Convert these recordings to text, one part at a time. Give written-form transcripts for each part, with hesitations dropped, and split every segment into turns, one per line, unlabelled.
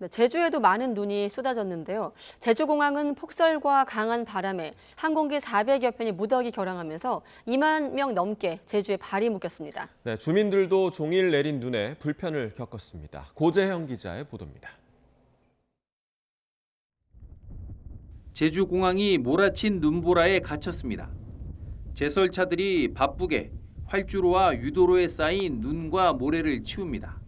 네, 제주에도 많은 눈이 쏟아졌는데요. 제주공항은 폭설과 강한 바람에 항공기 400여 편이 무더기 결항하면서 2만 명 넘게 제주에 발이 묶였습니다.
네, 주민들도 종일 내린 눈에 불편을 겪었습니다. 고재형 기자의 보도입니다.
제주공항이 몰아친 눈보라에 갇혔습니다. 제설차들이 바쁘게 활주로와 유도로에 쌓인 눈과 모래를 치웁니다.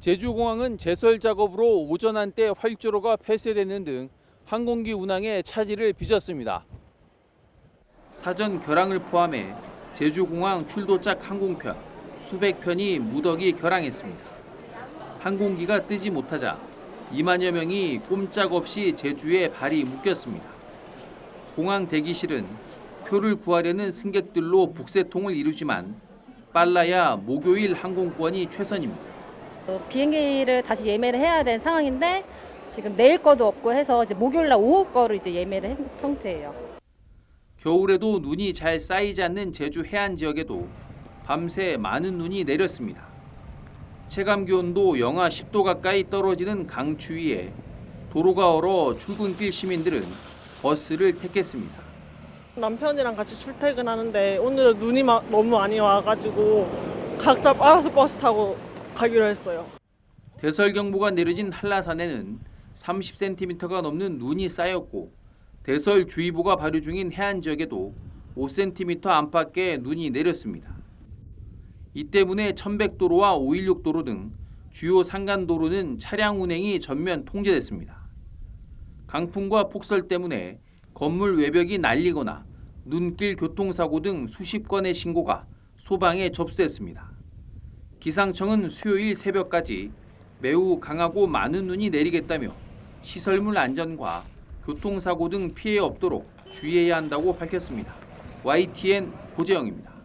제주공항은 제설 작업으로 오전 한때 활주로가 폐쇄되는 등 항공기 운항에 차질을 빚었습니다. 사전 결항을 포함해 제주공항 출도작 항공편 수백 편이 무더기 결항했습니다. 항공기가 뜨지 못하자 2만여 명이 꼼짝없이 제주에 발이 묶였습니다. 공항 대기실은 표를 구하려는 승객들로 북새통을 이루지만 빨라야 목요일 항공권이 최선입니다.
비행기를 다시 예매를 해야 되는 상황인데 지금 내일 거도 없고 해서 이제 목요일 날 오후 거를 이제 예매를 한 상태예요.
겨울에도 눈이 잘 쌓이지 않는 제주 해안 지역에도 밤새 많은 눈이 내렸습니다. 체감 기온도 영하 10도 가까이 떨어지는 강추위에 도로가 얼어 출근길 시민들은 버스를 택했습니다.
남편이랑 같이 출퇴근하는데 오늘은 눈이 너무 많이 와가지고 각자 알아서 버스 타고 가기로 했어요.
대설경보가 내려진 한라산에는 30cm가 넘는 눈이 쌓였고 대설주의보가 발효 중인 해안 지역에도 5cm 안팎의 눈이 내렸습니다. 이 때문에 천백도로와 516도로 등 주요 산간도로는 차량 운행이 전면 통제됐습니다. 강풍과 폭설 때문에 건물 외벽이 날리거나 눈길 교통사고 등 수십 건의 신고가 소방에 접수됐습니다. 기상청은 수요일 새벽까지 매우 강하고 많은 눈이 내리겠다며 시설물 안전과 교통사고 등 피해 없도록 주의해야 한다고 밝혔습니다. YTN 고재영입니다.